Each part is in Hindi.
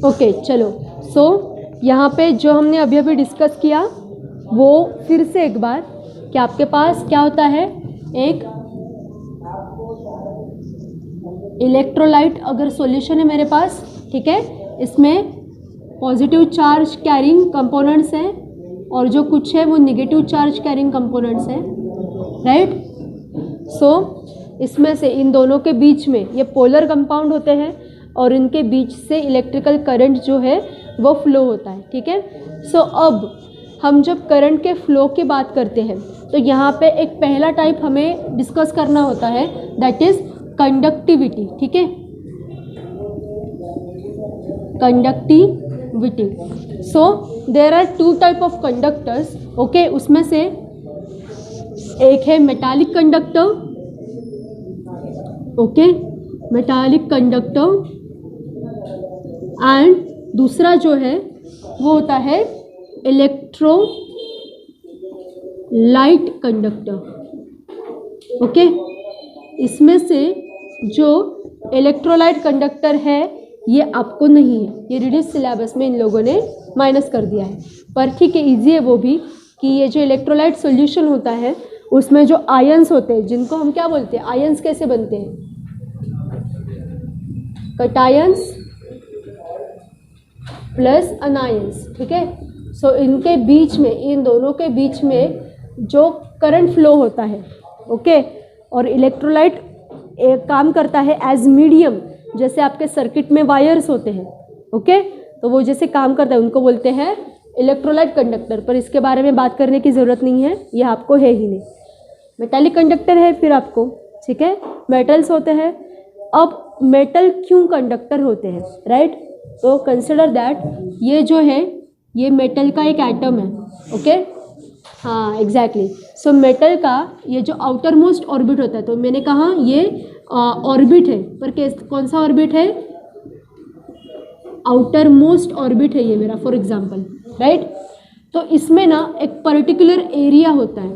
ओके चलो, सो यहाँ पे जो हमने अभी अभी डिस्कस किया वो फिर से एक बार, कि आपके पास क्या होता है, एक इलेक्ट्रोलाइट अगर सॉल्यूशन है मेरे पास, ठीक है, इसमें पॉजिटिव चार्ज कैरिंग कंपोनेंट्स हैं और जो कुछ है वो नेगेटिव चार्ज कैरिंग कंपोनेंट्स हैं, राइट। सो इसमें से इन दोनों के बीच में ये पोलर कंपाउंड होते हैं और इनके बीच से इलेक्ट्रिकल करंट जो है वो फ्लो होता है, ठीक है। सो अब हम जब करंट के फ्लो की बात करते हैं तो यहाँ पे एक पहला टाइप हमें डिस्कस करना होता है, दैट इज कंडक्टिविटी, ठीक है, conductivity. So there are two type of conductors, okay, उसमें से एक है metallic conductor, okay, metallic conductor, and दूसरा जो है वो होता है इलेक्ट्रोलाइट कंडक्टर, ओके। इसमें से जो इलेक्ट्रोलाइट कंडक्टर है ये आपको नहीं है, ये रिड्यूस सिलेबस में इन लोगों ने माइनस कर दिया है, पर ठीक है, इजी है वो भी, कि ये जो इलेक्ट्रोलाइट सॉल्यूशन होता है उसमें जो आयंस होते हैं, जिनको हम क्या बोलते हैं, आयंस कैसे बनते हैं, कटायंस प्लस अनायंस, ठीक है। सो इनके बीच में, इन दोनों के बीच में जो करंट फ्लो होता है, ओके, और इलेक्ट्रोलाइट एक काम करता है एज मीडियम, जैसे आपके सर्किट में वायर्स होते हैं, ओके, तो वो जैसे काम करता है उनको बोलते हैं इलेक्ट्रोलाइट कंडक्टर, पर इसके बारे में बात करने की ज़रूरत नहीं है, ये आपको है ही नहीं। मेटालिक कंडक्टर है फिर आपको, ठीक है, मेटल्स होते हैं। अब मेटल क्यों कंडक्टर होते हैं, राइट, तो कंसिडर दैट ये जो है ये मेटल का एक एटम है, ओके, हाँ एग्जैक्टली। सो मेटल का ये जो आउटर मोस्ट ऑर्बिट होता है, तो मैंने कहा ये ऑर्बिट है, पर कौन सा ऑर्बिट है, आउटर मोस्ट ऑर्बिट है ये मेरा, फॉर एग्जांपल, राइट। तो इसमें ना एक पर्टिकुलर एरिया होता है,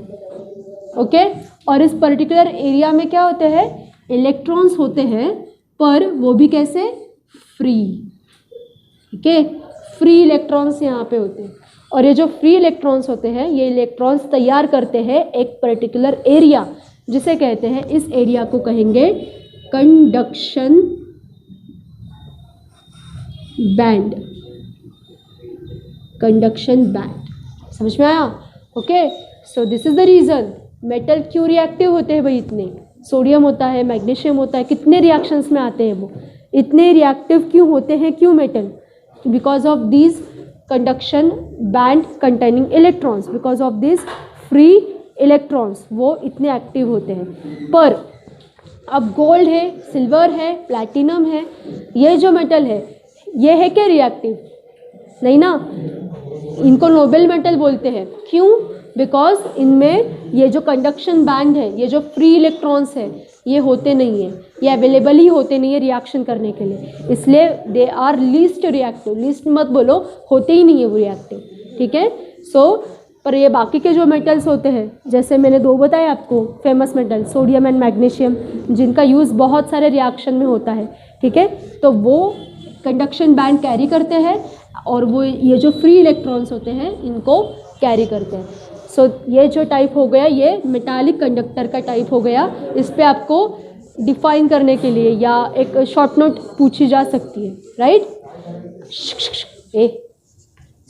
ओके, और इस पर्टिकुलर एरिया में क्या होते हैं, इलेक्ट्रॉन्स होते हैं, पर वो भी कैसे, फ्री, ठीक है, फ्री इलेक्ट्रॉन्स यहाँ पे होते हैं, और ये जो फ्री इलेक्ट्रॉन्स होते हैं ये इलेक्ट्रॉन्स तैयार करते हैं एक पर्टिकुलर एरिया, जिसे कहते हैं, इस एरिया को कहेंगे कंडक्शन बैंड, कंडक्शन बैंड, समझ में आया, okay. So this is the reason metal क्यों रिएक्टिव होते हैं भाई, इतने सोडियम होता है, मैग्नीशियम होता है, कितने रिएक्शंस में आते हैं वो, इतने रिएक्टिव क्यों होते हैं, क्यों metal, because of these conduction band containing electrons, because of this free electrons वो इतने एक्टिव होते हैं। पर अब गोल्ड है, सिल्वर है, प्लैटिनम है, ये जो मेटल है ये है क्या रिएक्टिव, नहीं ना, इनको नोबेल मेटल बोलते हैं, क्यों, बिकॉज इनमें ये जो कंडक्शन बैंड है, ये जो फ्री इलेक्ट्रॉन्स है ये होते नहीं है, ये अवेलेबल ही होते नहीं है रिएक्शन करने के लिए, इसलिए they are least reactive, least मत बोलो, होते ही नहीं है वो रिएक्टिव, ठीक है। सो पर ये बाकी के जो मेटल्स होते हैं, जैसे मैंने दो बताए आपको famous metal, sodium and magnesium, जिनका यूज़ बहुत सारे रिएक्शन में होता है, ठीक है, तो वो कंडक्शन बैंड कैरी करते हैं और वो ये जो फ्री इलेक्ट्रॉन्स होते हैं इनको कैरी करते हैं। सो ये जो टाइप हो गया ये मेटालिक कंडक्टर का टाइप हो गया, इस पे आपको डिफाइन करने के लिए या एक शॉर्ट नोट पूछी जा सकती है, राइट।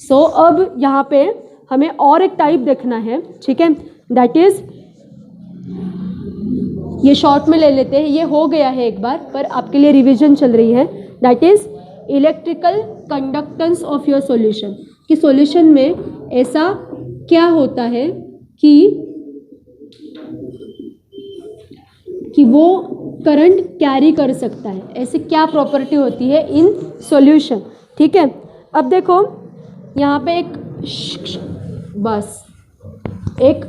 सो अब यहाँ पे हमें और एक टाइप देखना है, ठीक है, दैट इज, ये शॉर्ट में ले लेते हैं, ये हो गया है एक बार, पर आपके लिए रिवीजन चल रही है, that is electrical conductance of your solution, कि सॉल्यूशन में ऐसा क्या होता है कि वो करंट कैरी कर सकता है, ऐसे क्या प्रॉपर्टी होती है इन सॉल्यूशन, ठीक है। अब देखो यहाँ पे बस एक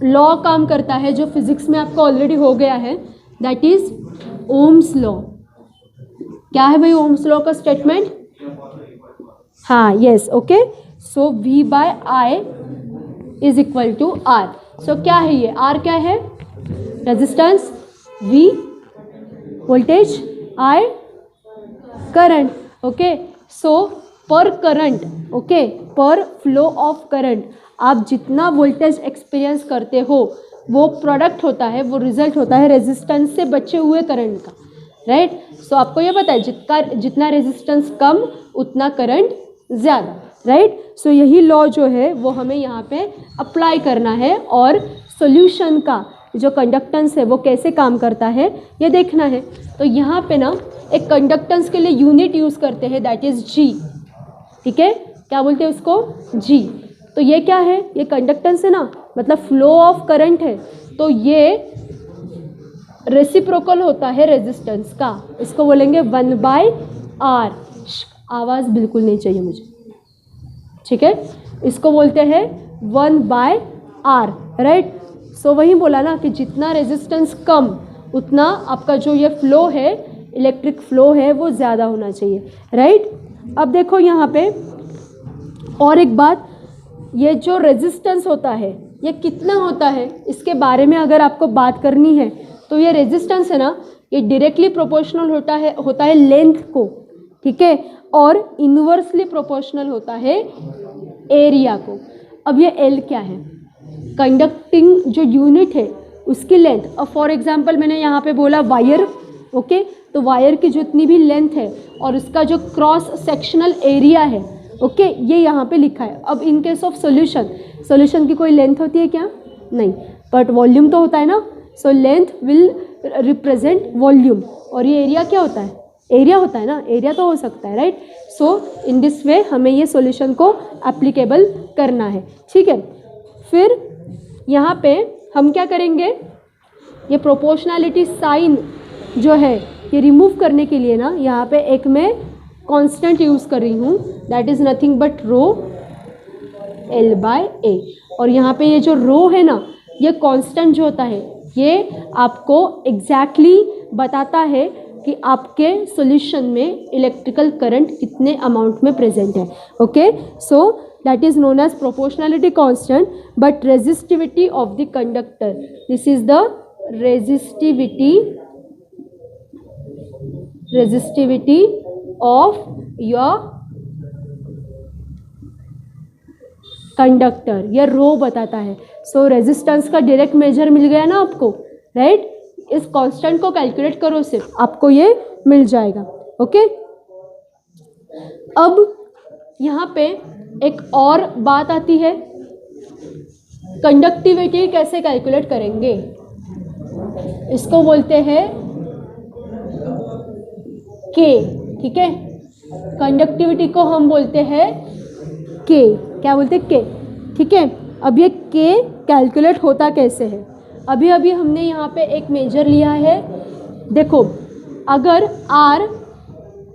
लॉ काम करता है जो फिजिक्स में आपको ऑलरेडी हो गया है, दैट इज ओम्स लॉ। क्या है भाई ओम्स लॉ का स्टेटमेंट, हाँ yes, okay, so V/I is equal to R, so क्या है ये, आर क्या है, resistance, V voltage, I current, okay. So पर करंट, ओके, पर फ्लो ऑफ करंट आप जितना वोल्टेज एक्सपीरियंस करते हो वो प्रोडक्ट होता है, वो रिजल्ट होता है रेजिस्टेंस से बचे हुए करंट का, राइट। सो आपको ये पता है जितना रेजिस्टेंस कम उतना करंट ज़्यादा, राइट। सो यही लॉ जो है वो हमें यहाँ पे अप्लाई करना है और सॉल्यूशन का जो कंडक्टेंस है वो कैसे काम करता है ये देखना है। तो यहाँ पे ना एक कंडक्टेंस के लिए यूनिट यूज़ करते हैं, दैट इज़ जी, ठीक है, क्या बोलते हैं उसको, जी। तो ये क्या है, ये कंडक्टेंस है ना, मतलब फ्लो ऑफ करंट है, तो ये रेसिप्रोकल होता है रेजिस्टेंस का, इसको बोलेंगे 1/R। आवाज़ बिल्कुल नहीं चाहिए मुझे, ठीक है, इसको बोलते हैं 1/R, राइट। सो वही बोला ना कि जितना रेजिस्टेंस कम उतना आपका जो ये फ्लो है, इलेक्ट्रिक फ्लो है, वो ज़्यादा होना चाहिए, राइट। अब देखो यहाँ पे और एक बात, ये जो रेजिस्टेंस होता है ये कितना होता है, इसके बारे में अगर आपको बात करनी है तो ये रेजिस्टेंस है ना, ये डायरेक्टली प्रोपोर्शनल होता है लेंथ को, ठीक है, और इन्वर्सली प्रोपोर्शनल होता है एरिया को। अब ये एल क्या है, कंडक्टिंग जो यूनिट है उसकी लेंथ। अब फॉर एग्जांपल मैंने यहाँ पे बोला वायर, ओके, तो वायर की जितनी भी लेंथ है और उसका जो क्रॉस सेक्शनल एरिया है, ओके, ये यहाँ पे लिखा है। अब इन केस ऑफ सॉल्यूशन की कोई लेंथ होती है क्या, नहीं, बट वॉल्यूम तो होता है ना। So length will represent volume, और ये एरिया क्या होता है, एरिया होता है ना, एरिया तो हो सकता है, राइट। सो इन दिस वे हमें ये सॉल्यूशन को एप्लीकेबल करना है, ठीक है। फिर यहाँ पे हम क्या करेंगे, ये प्रोपोर्शनैलिटी साइन जो है ये रिमूव करने के लिए ना यहाँ पे एक मैं कांस्टेंट यूज़ कर रही हूँ, that is nothing but rho L/A। और यहाँ पे ये जो रो है ना, ये कांस्टेंट जो होता है ये आपको एग्जैक्टली बताता है कि आपके सॉल्यूशन में इलेक्ट्रिकल करंट कितने अमाउंट में प्रेजेंट है, okay. So that is known as proportionality constant, but resistivity of the conductor, this is the resistivity of your conductor, यह रो बताता है। सो रेजिस्टेंस का डायरेक्ट मेजर मिल गया ना आपको, राइट। इस कांस्टेंट को कैलकुलेट करो, सिर्फ आपको ये मिल जाएगा, ओके। अब यहाँ पे एक और बात आती है, कंडक्टिविटी कैसे कैलकुलेट करेंगे, इसको बोलते हैं के, ठीक है, कंडक्टिविटी को हम बोलते हैं के, क्या बोलते हैं के, ठीक है। अब ये के कैलकुलेट होता कैसे है, अभी अभी हमने यहाँ पे एक मेजर लिया है, देखो अगर R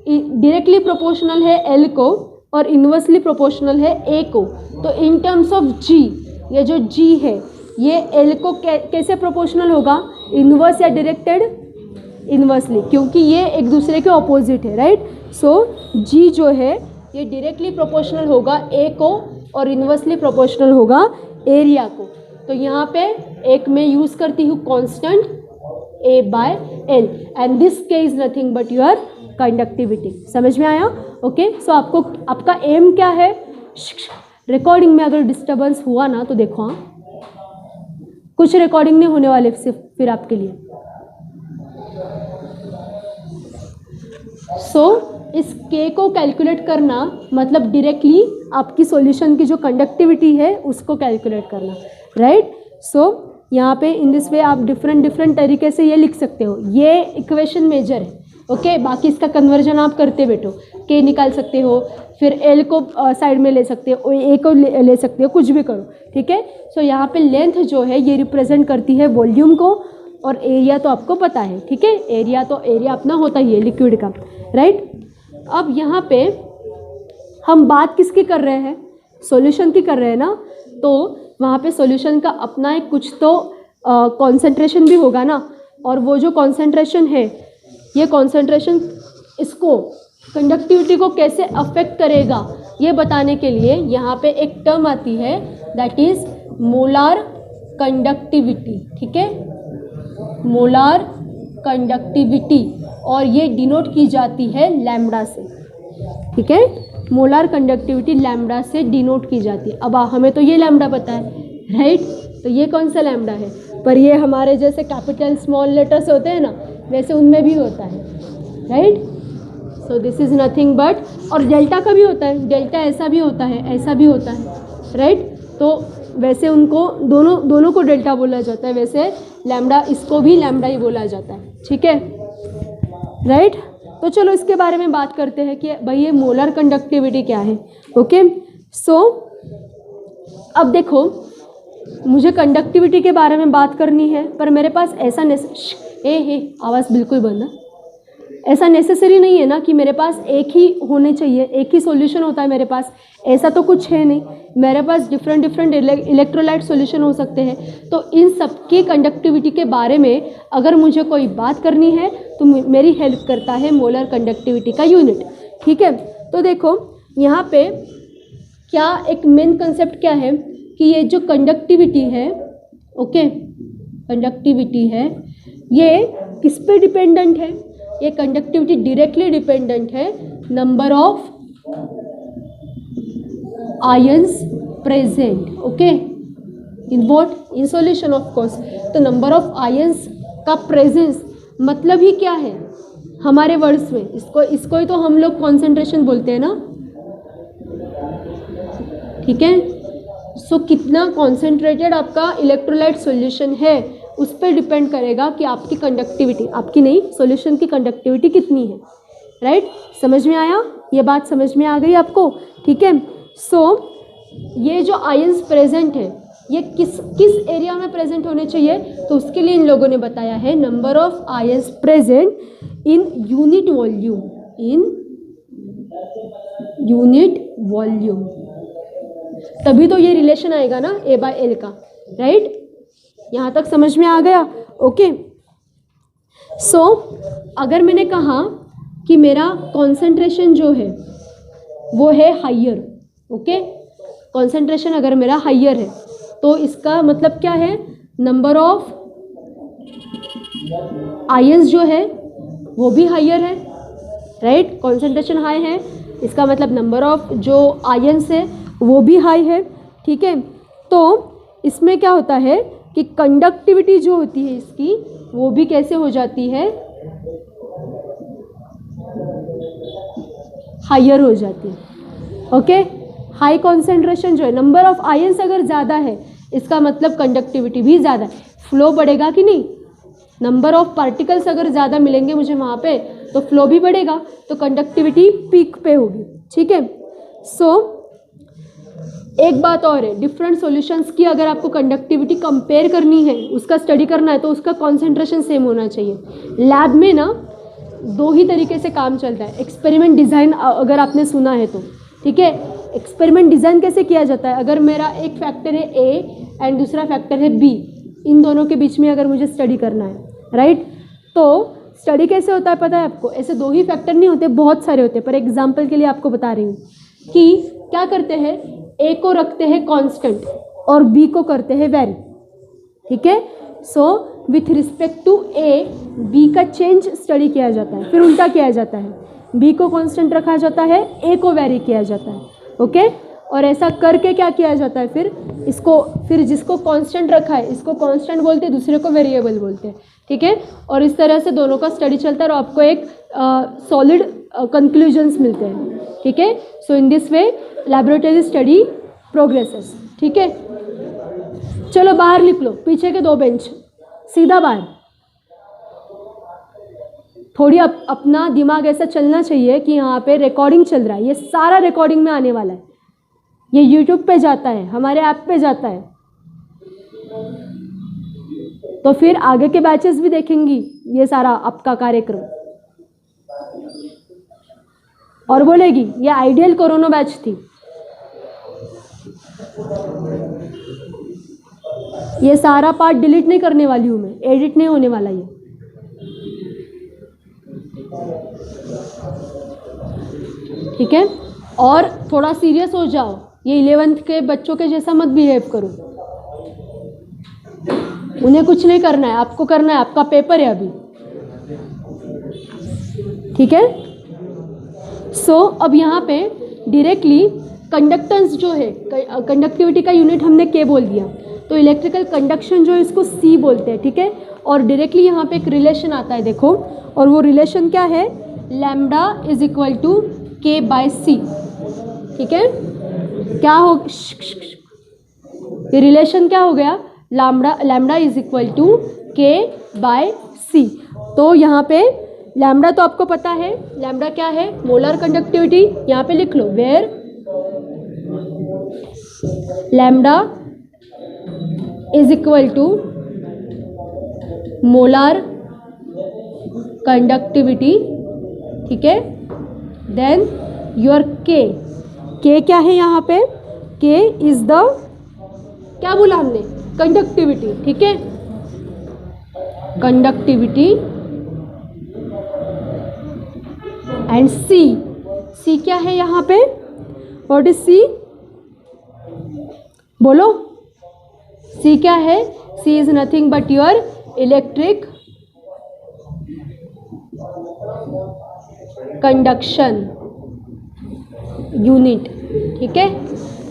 डायरेक्टली प्रोपोर्शनल है L को और इन्वर्सली प्रोपोर्शनल है A को, तो इन टर्म्स ऑफ G, ये जो G है ये L को कैसे प्रोपोर्शनल होगा, इन्वर्स या डायरेक्टेड, इन्वर्सली, क्योंकि ये एक दूसरे के ऑपोजिट है, राइट। सो G जो है ये डायरेक्टली प्रोपोर्शनल होगा A को और इन्वर्सली प्रोपोर्शनल होगा एरिया को। तो यहाँ पे एक मैं यूज़ करती हूँ कांस्टेंट A/L, एंड दिस के is nothing but your conductivity. समझ में आया, ओके। सो आपका एम क्या है, रिकॉर्डिंग में अगर डिस्टर्बेंस हुआ ना तो देखो, हाँ, कुछ रिकॉर्डिंग नहीं होने वाले सिर्फ फिर आपके लिए। सो इस के को कैलकुलेट करना मतलब डायरेक्टली आपकी सॉल्यूशन की जो कंडक्टिविटी है उसको कैलकुलेट करना, राइट। सो यहाँ पे इन दिस वे आप डिफरेंट तरीके से ये लिख सकते हो, ये इक्वेशन मेजर है, ओके। बाकी इसका कन्वर्जन आप करते बैठो, के निकाल सकते हो, फिर एल को साइड में ले सकते हो, ए को ले सकते हो, कुछ भी करो, ठीक है। सो यहाँ पे लेंथ जो है ये रिप्रेजेंट करती है वॉल्यूम को, और एरिया तो आपको पता है, ठीक है, एरिया अपना होता ही है लिक्विड का, राइट। अब यहाँ पे हम बात किसकी कर रहे हैं, सॉल्यूशन की कर रहे हैं ना, तो वहाँ पे सॉल्यूशन का अपना एक कुछ तो कॉन्सेंट्रेशन भी होगा ना, और वो जो कॉन्सेंट्रेशन है ये कॉन्सेंट्रेशन इसको कंडक्टिविटी को कैसे अफेक्ट करेगा ये बताने के लिए यहाँ पे एक टर्म आती है, दैट इज मोलार कंडक्टिविटी, ठीक है, मोलार कंडक्टिविटी, और ये डिनोट की जाती है लैम्बडा से, ठीक है, मोलार कंडक्टिविटी लैम्बडा से डिनोट की जाती है। अब हमें तो ये लैम्बडा पता है, राइट, तो ये कौन सा लैम्बडा है, पर ये हमारे जैसे कैपिटल स्मॉल लेटर्स होते हैं ना, वैसे उनमें भी होता है, right. So this is nothing but, और डेल्टा का भी होता है, डेल्टा ऐसा भी होता है, ऐसा भी होता है, राइट। तो वैसे उनको दोनों को डेल्टा बोला जाता है, वैसे लैम्बडा, इसको भी लैम्बडा ही बोला जाता है, ठीक है, राइट। तो चलो इसके बारे में बात करते हैं कि भाई ये मोलर कंडक्टिविटी क्या है। ओके, सो अब देखो, मुझे कंडक्टिविटी के बारे में बात करनी है, पर मेरे पास ऐसा आवाज़ बिल्कुल बंद है, ऐसा नेसेसरी नहीं है ना कि मेरे पास एक ही होने चाहिए, एक ही सॉल्यूशन होता है मेरे पास, ऐसा तो कुछ है नहीं, मेरे पास डिफरेंट इलेक्ट्रोलाइट सॉल्यूशन हो सकते हैं। तो इन सब की कंडक्टिविटी के बारे में अगर मुझे कोई बात करनी है तो मेरी हेल्प करता है मोलर कंडक्टिविटी का यूनिट, ठीक है। तो देखो यहाँ पे क्या एक मेन कंसेप्ट क्या है कि ये जो कंडक्टिविटी है, ओके, कंडक्टिविटी है, ये किस पे डिपेंडेंट है, ये कंडक्टिविटी डायरेक्टली डिपेंडेंट है number of ions present, okay, in what, in solution of course. तो नंबर ऑफ आयंस का प्रेजेंस मतलब ही क्या है हमारे वर्ड्स में, इसको ही तो हम लोग कॉन्सेंट्रेशन बोलते हैं ना, ठीक है। सो कितना कॉन्सेंट्रेटेड आपका इलेक्ट्रोलाइट सॉल्यूशन है उस पर डिपेंड करेगा कि आपकी कंडक्टिविटी, आपकी नहीं, सॉल्यूशन की कंडक्टिविटी कितनी है, राइट। समझ में आया, ये बात समझ में आ गई आपको, ठीक है। सो ये जो आयंस प्रेजेंट है ये किस एरिया में प्रेजेंट होने चाहिए, तो उसके लिए इन लोगों ने बताया है number of ions present in unit volume, in unit volume, तभी तो ये रिलेशन आएगा ना A/L का, राइट। यहाँ तक समझ में आ गया, ओके। सो अगर मैंने कहा कि मेरा कॉन्सेंट्रेशन जो है वो है हाइयर, ओके, कॉन्सेंट्रेशन अगर मेरा हाइयर है तो इसका मतलब क्या है, नंबर ऑफ आयंस जो है वो भी हाइयर है, राइट, कॉन्सेंट्रेशन हाई है, इसका मतलब नंबर ऑफ जो आयंस है वो भी हाई है, ठीक है। तो इसमें क्या होता है कि कंडक्टिविटी जो होती है इसकी वो भी कैसे हो जाती है, हाइयर हो जाती है, ओके। हाई कॉन्सेंट्रेशन जो है, नंबर ऑफ आयंस अगर ज़्यादा है इसका मतलब कंडक्टिविटी भी ज़्यादा है, फ्लो बढ़ेगा कि नहीं, नंबर ऑफ पार्टिकल्स अगर ज़्यादा मिलेंगे मुझे वहाँ पे तो फ्लो भी बढ़ेगा, तो कंडक्टिविटी पीक पे होगी, ठीक है। सो एक बात और है, डिफरेंट सॉल्यूशंस की अगर आपको कंडक्टिविटी कंपेयर करनी है, उसका स्टडी करना है, तो उसका कॉन्सेंट्रेशन सेम होना चाहिए। लैब में ना दो ही तरीके से काम चलता है, एक्सपेरिमेंट डिज़ाइन अगर आपने सुना है तो, ठीक है। एक्सपेरिमेंट डिज़ाइन कैसे किया जाता है, अगर मेरा एक फैक्टर है A एंड दूसरा फैक्टर है B, इन दोनों के बीच में अगर मुझे स्टडी करना है, राइट, तो स्टडी कैसे होता है पता है आपको, ऐसे दो ही फैक्टर नहीं होते, बहुत सारे होते हैं, पर एग्जाम्पल के लिए आपको बता रही हूँ कि क्या करते हैं, A को रखते हैं कांस्टेंट और B को करते हैं वेरी, ठीक है। So with respect to A B का चेंज स्टडी किया जाता है, फिर उल्टा किया जाता है, B को कांस्टेंट रखा जाता है, A को वेरी किया जाता है, ओके। और ऐसा करके क्या किया जाता है, फिर जिसको कांस्टेंट रखा है इसको कांस्टेंट बोलते हैं, दूसरे को वेरिएबल बोलते हैं, ठीक है। और इस तरह से दोनों का स्टडी चलता है और आपको एक सॉलिड कंक्लूजन्स मिलते हैं, ठीक है। So in this way laboratory study progresses, ठीक है। चलो बाहर लिख लो, पीछे के दो बेंच, सीधा बाहर। थोड़ी अपना दिमाग ऐसा चलना चाहिए कि यहाँ पे रिकॉर्डिंग चल रहा है, ये सारा रिकॉर्डिंग में आने वाला है, ये यूट्यूब पे जाता है, हमारे ऐप पे जाता है, तो फिर आगे के बैचेस भी देखेंगी ये सारा आपका कार्यक्रम और बोलेगी ये आइडियल कोरोना बैच थी, ये सारा पार्ट डिलीट नहीं करने वाली हूँ मैं, एडिट नहीं होने वाला ये, ठीक है। और थोड़ा सीरियस हो जाओ, ये 11th के बच्चों के जैसा मत बिहेव करो, उन्हें कुछ नहीं करना है, आपको करना है, आपका पेपर है अभी, ठीक है। सो अब यहाँ पे डायरेक्टली कंडक्टेंस जो है, कंडक्टिविटी का यूनिट हमने के बोल दिया, तो इलेक्ट्रिकल कंडक्शन जो है इसको सी बोलते हैं, ठीक है। और डायरेक्टली यहाँ पे एक रिलेशन आता है, देखो, और वो रिलेशन क्या है, लैम्डा इज इक्वल टू के बाय सी, ठीक है। क्या हो, ये रिलेशन क्या हो गया, लैम्डा इज इक्वल टू के बाय सी। तो यहाँ पे लैम्डा तो आपको पता है, लैम्डा क्या है, मोलर कंडक्टिविटी, यहाँ पे लिख लो, where lambda is equal to molar conductivity, ठीक है। देन योर के क्या है यहाँ पे, के इज द, क्या बोला हमने, कंडक्टिविटी, ठीक है, कंडक्टिविटी। एंड सी क्या है यहाँ पे, व्हाट इज सी, बोलो, सी क्या है, C is nothing but your electric conduction unit, ठीक है।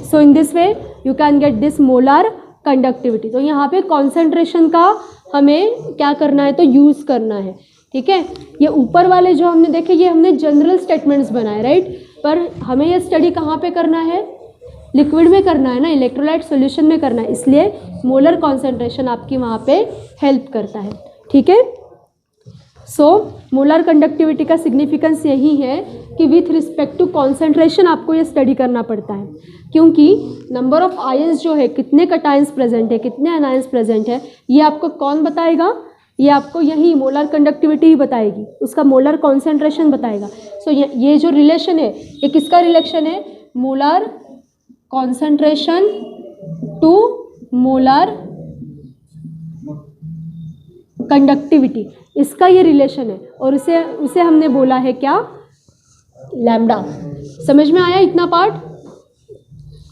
So in this way you can get this molar conductivity. तो यहाँ पे कॉन्सेंट्रेशन का हमें क्या करना है, तो यूज़ करना है, ठीक है। ये ऊपर वाले जो हमने देखे, ये हमने जनरल स्टेटमेंट्स बनाए, राइट, पर हमें ये स्टडी कहाँ पे करना है, लिक्विड में करना है ना, इलेक्ट्रोलाइट सॉल्यूशन में करना है, इसलिए मोलर कॉन्सेंट्रेशन आपकी वहाँ पे हेल्प करता है, ठीक है। सो मोलर कंडक्टिविटी का सिग्निफिकेंस यही है कि विथ रिस्पेक्ट टू कॉन्सेंट्रेशन आपको ये स्टडी करना पड़ता है, क्योंकि नंबर ऑफ आयंस जो है, कितने कटायंस प्रेजेंट है, कितने अनायंस प्रेजेंट है, ये आपको कौन बताएगा, ये आपको यही मोलर कंडक्टिविटी ही बताएगी, उसका मोलर कॉन्सेंट्रेशन बताएगा। सो ये जो रिलेशन है, ये किसका रिलेशन है, molar concentration to molar conductivity, इसका ये रिलेशन है, और उसे हमने बोला है क्या, लैम्डा। समझ में आया इतना पार्ट,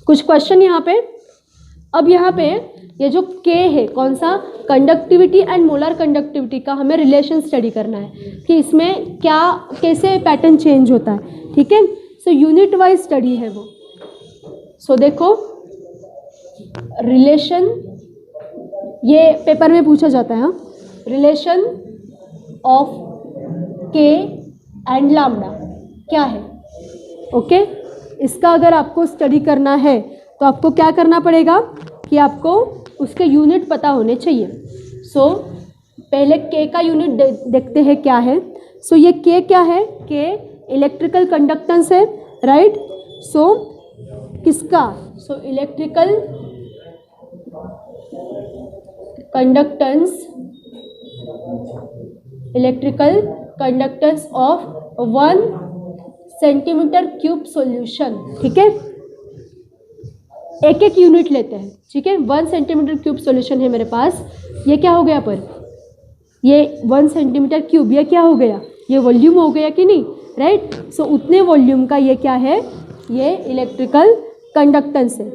कुछ क्वेश्चन यहाँ पे। अब यहाँ पे ये जो के है, कौन सा, कंडक्टिविटी एंड मोलर कंडक्टिविटी का हमें रिलेशन स्टडी करना है कि इसमें क्या, कैसे पैटर्न चेंज होता है, ठीक है। सो यूनिट वाइज स्टडी है वो। सो देखो रिलेशन, ये पेपर में पूछा जाता है, हाँ, रिलेशन ऑफ के एंड लैम्डा क्या है, ओके। इसका अगर आपको स्टडी करना है तो आपको क्या करना पड़ेगा कि आपको उसके यूनिट पता होने चाहिए। सो पहले के का यूनिट देखते हैं क्या है। सो ये के क्या है, के इलेक्ट्रिकल कंडक्टेंस है, राइट। सो किसका, so electrical conductance of 1 centimetre cube solution, ठीक है। एक एक यूनिट लेते हैं, ठीक है। 1 सेंटीमीटर क्यूब सॉल्यूशन है मेरे पास, ये क्या हो गया, पर ये 1 सेंटीमीटर क्यूब, ये क्या हो गया, ये वॉल्यूम हो गया कि नहीं, राइट। सो उतने वॉल्यूम का ये क्या है, ये इलेक्ट्रिकल कंडक्टेंस है,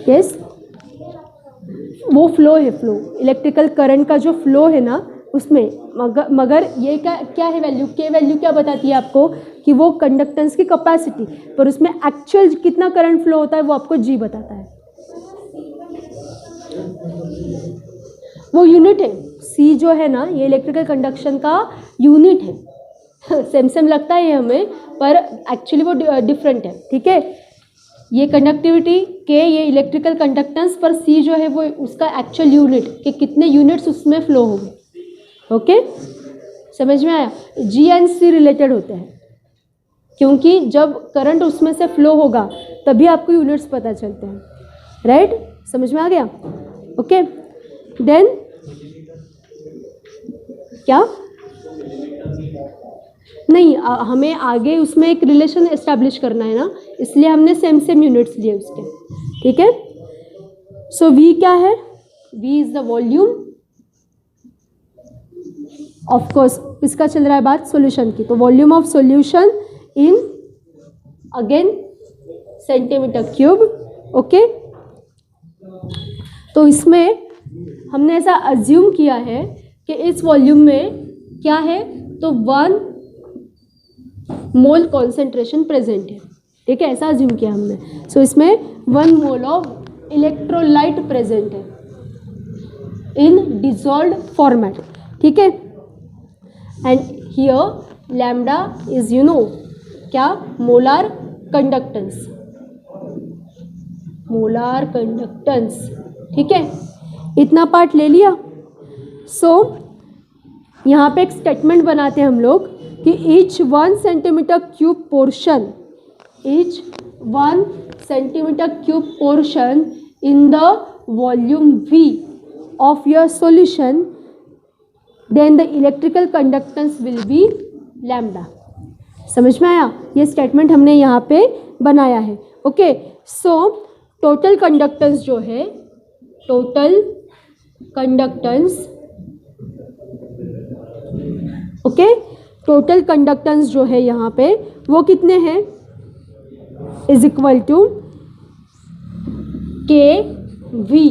यस। वो फ्लो है, फ्लो, इलेक्ट्रिकल करंट का जो फ्लो है ना उसमें, मगर ये क्या है वैल्यू, के वैल्यू क्या बताती है आपको कि वो कंडक्टेंस की कैपेसिटी, पर उसमें एक्चुअल कितना करंट फ्लो होता है वो आपको जी बताता है, वो यूनिट है। सी जो है ना, ये इलेक्ट्रिकल कंडक्शन का यूनिट है। सेम सेम लगता है हमें, पर एक्चुअली वो डिफरेंट है, ठीक है। ये कंडक्टिविटी के, ये इलेक्ट्रिकल कंडक्टेंस, पर सी जो है वो उसका एक्चुअल यूनिट, कि कितने यूनिट्स उसमें फ्लो हो गए, ओके। समझ में आया, जी एंड सी रिलेटेड होते हैं, क्योंकि जब करंट उसमें से फ्लो होगा तभी आपको यूनिट्स पता चलते हैं, राइट। समझ में आ गया, ओके। देन क्या, नहीं, हमें आगे उसमें एक रिलेशन एस्टैब्लिश करना है ना, इसलिए हमने सेम सेम यूनिट्स लिए उसके, ठीक है। सो वी क्या है, V is the volume, of course किसका चल रहा है बात, सॉल्यूशन की, तो volume of solution in again centimetre cube, okay. तो इसमें हमने ऐसा अज्यूम किया है कि इस वॉल्यूम में क्या है, तो 1 मोल कॉन्सेंट्रेशन प्रेजेंट है, ठीक है, ऐसा अज्यूम किया हमने। सो इसमें 1 मोल ऑफ इलेक्ट्रोलाइट प्रेजेंट है इन डिसॉल्व्ड फॉर्मेट, ठीक है। एंड हियर लैम्डा इज क्या, मोलार कंडक्टेंस, मोलार कंडक्टेंस, ठीक है। इतना पार्ट ले लिया। सो यहाँ पे एक स्टेटमेंट बनाते हैं हम लोग कि each 1 centimetre cube portion, each 1 centimetre cube portion in the volume V of your solution, then the electrical conductance will be lambda। समझ में आया? ये स्टेटमेंट हमने यहाँ पे बनाया है। ओके, सो टोटल कंडक्टेंस जो है, total conductance, okay, total conductance जो है यहाँ पे वो कितने हैं, इज इक्वल टू के वी,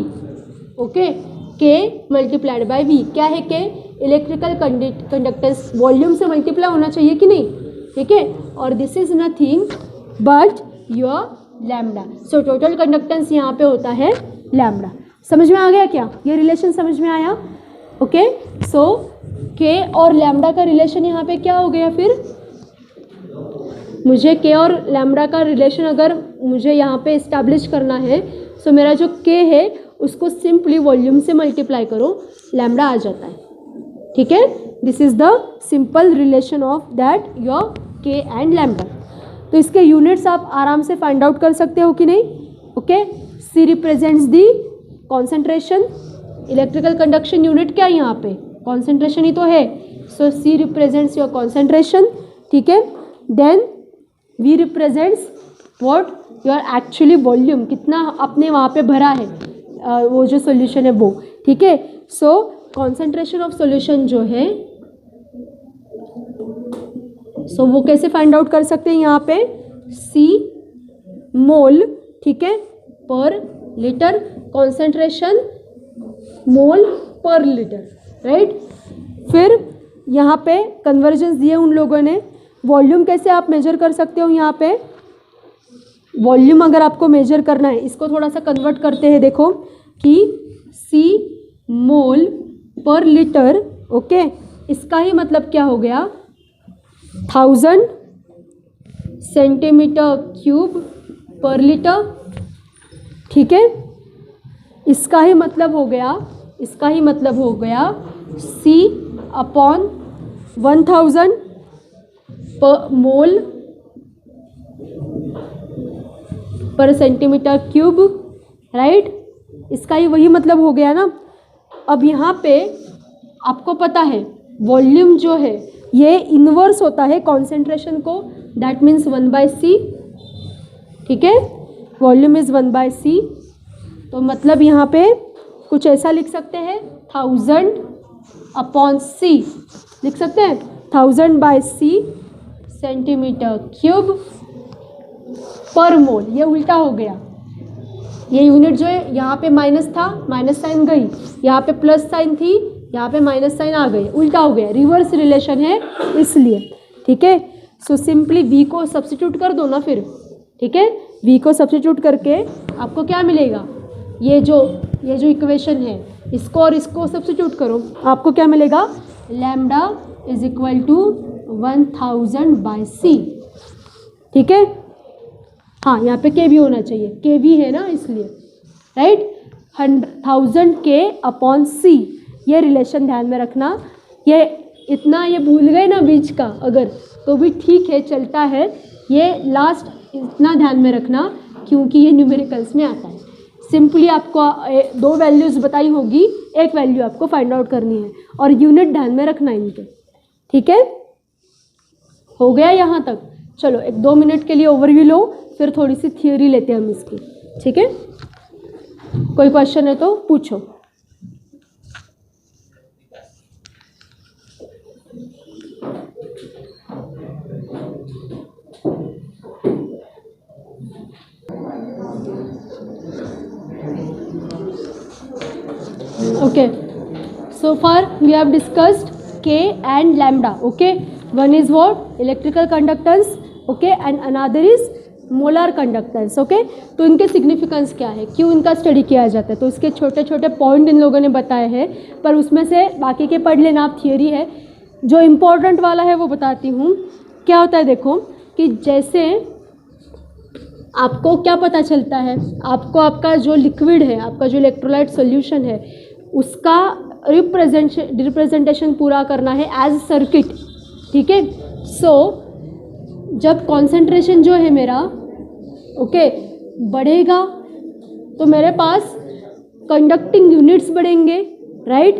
ओके, के मल्टीप्लाइड बाय वी। क्या है के, इलेक्ट्रिकल कंडक्टेंस वॉल्यूम से मल्टीप्लाई होना चाहिए कि नहीं, ठीक है, और this is nothing but your lambda. So total conductance यहाँ पे होता है लैम्डा। समझ में आ गया क्या, ये रिलेशन समझ में आया? ओके, सो के और लैम्डा का रिलेशन यहाँ पे क्या हो गया फिर, मुझे के और लैम्डा का रिलेशन अगर मुझे यहाँ पे इस्टेब्लिश करना है, सो मेरा जो के है उसको सिंपली वॉल्यूम से मल्टीप्लाई करो, लैम्डा आ जाता है, ठीक है। This is the simple relation of that your के एंड लैम्डा। तो इसके यूनिट्स आप आराम से फाइंड आउट कर सकते हो कि नहीं। Okay, C represents the concentration, electrical conduction unit क्या है यहाँ पे, कॉन्सेंट्रेशन ही तो है। So C represents your concentration, ठीक है। Then V represents what, your actually volume, कितना आपने वहाँ पे भरा है, वो जो सॉल्यूशन है वो, ठीक है। सो कॉन्सेंट्रेशन ऑफ सॉल्यूशन जो है, सो वो कैसे फाइंड आउट कर सकते हैं यहाँ पे, सी मोल, ठीक है, पर लीटर, कॉन्सेंट्रेशन मोल पर लीटर, राइट। फिर यहाँ पे कन्वर्जेंस दिए उन लोगों ने। वॉल्यूम कैसे आप मेजर कर सकते हो, यहाँ पे वॉल्यूम अगर आपको मेजर करना है, इसको थोड़ा सा कन्वर्ट करते हैं, देखो कि सी मोल पर लीटर, ओके, इसका ही मतलब क्या हो गया, 1000 सेंटीमीटर क्यूब पर लीटर, ठीक है। इसका ही मतलब हो गया, इसका ही मतलब हो गया C अपॉन 1000 पर मोल पर सेंटीमीटर क्यूब, राइट। इसका ही वही मतलब हो गया ना। अब यहाँ पे आपको पता है वॉल्यूम जो है ये इन्वर्स होता है कॉन्सेंट्रेशन को, दैट मीन्स 1/c, ठीक है, वॉल्यूम इज 1/c। तो मतलब यहाँ पे कुछ ऐसा लिख सकते हैं, 1000 अपॉन c लिख सकते हैं, 1000/c सेंटीमीटर क्यूब पर मोल। ये उल्टा हो गया, ये यूनिट जो है यहाँ पे माइनस था, माइनस साइन गई, यहाँ पे प्लस साइन थी, यहाँ पे माइनस साइन आ गई, उल्टा हो गया, रिवर्स रिलेशन है इसलिए, ठीक है। सो सिंपली v को सब्स्टिट्यूट कर दो ना फिर, ठीक है। v को सब्स्टिट्यूट करके आपको क्या मिलेगा, ये जो इक्वेशन है इसको और इसको सब्स्टिट्यूट करो, आपको क्या मिलेगा, lambda is equal to 1000/c, ठीक है। हाँ, यहाँ पे के भी होना चाहिए, के भी है ना इसलिए, राइट। 1000 के अपॉन c, ये रिलेशन ध्यान में रखना। ये इतना ये भूल गए ना बीच का अगर, तो भी ठीक है, चलता है। ये लास्ट इतना ध्यान में रखना क्योंकि ये न्यूमेरिकल्स में आता है। सिंपली आपको 2 वैल्यूज़ बताई होगी, एक वैल्यू आपको फाइंड आउट करनी है और यूनिट ध्यान में रखना इनके, ठीक है। हो गया यहाँ तक? चलो 1-2 मिनट के लिए ओवरव्यू लो, फिर थोड़ी सी थियोरी लेते हैं हम इसकी, ठीक है। कोई क्वेश्चन है तो पूछो। Okay, so far we have discussed K and lambda. Okay, one is what? Electrical conductance. Okay, and another is molar conductance. Okay, तो इनके सिग्निफिकेंस क्या है, क्यों इनका स्टडी किया जाता है, तो इसके छोटे छोटे पॉइंट इन लोगों ने बताए हैं, पर उसमें से बाकी के पढ़ लेना, आप थियोरी है. जो इम्पोर्टेंट वाला है वो बताती हूँ. क्या होता है देखो, कि जैसे आपको क्या पता चलता है, आपको आपका जो लिक्विड है, आपका जो इलेक्ट्रोलाइट सॉल्यूशन है, उसका रिप्रेजेंटेशन पूरा करना है एज सर्किट. ठीक है, सो जब कॉन्सेंट्रेशन जो है मेरा ओके बढ़ेगा तो मेरे पास कंडक्टिंग यूनिट्स बढ़ेंगे, राइट.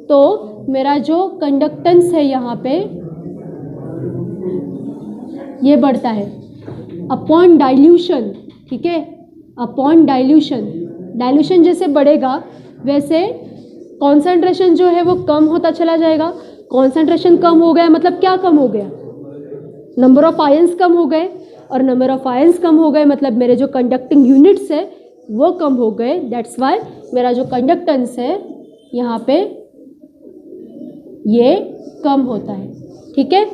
तो मेरा जो कंडक्टेंस है यहाँ पे ये बढ़ता है अपॉन डाइल्यूशन. ठीक है, अपॉन डाइल्यूशन जैसे बढ़ेगा वैसे कॉन्सेंट्रेशन जो है वो कम होता चला जाएगा. कॉन्सेंट्रेशन कम हो गया मतलब क्या कम हो गया, नंबर ऑफ आयंस कम हो गए, और नंबर ऑफ आयंस कम हो गए मतलब मेरे जो कंडक्टिंग यूनिट्स है वो कम हो गए. दैट्स वाई मेरा जो कंडक्टेंस है यहाँ पे ये कम होता है. ठीक है,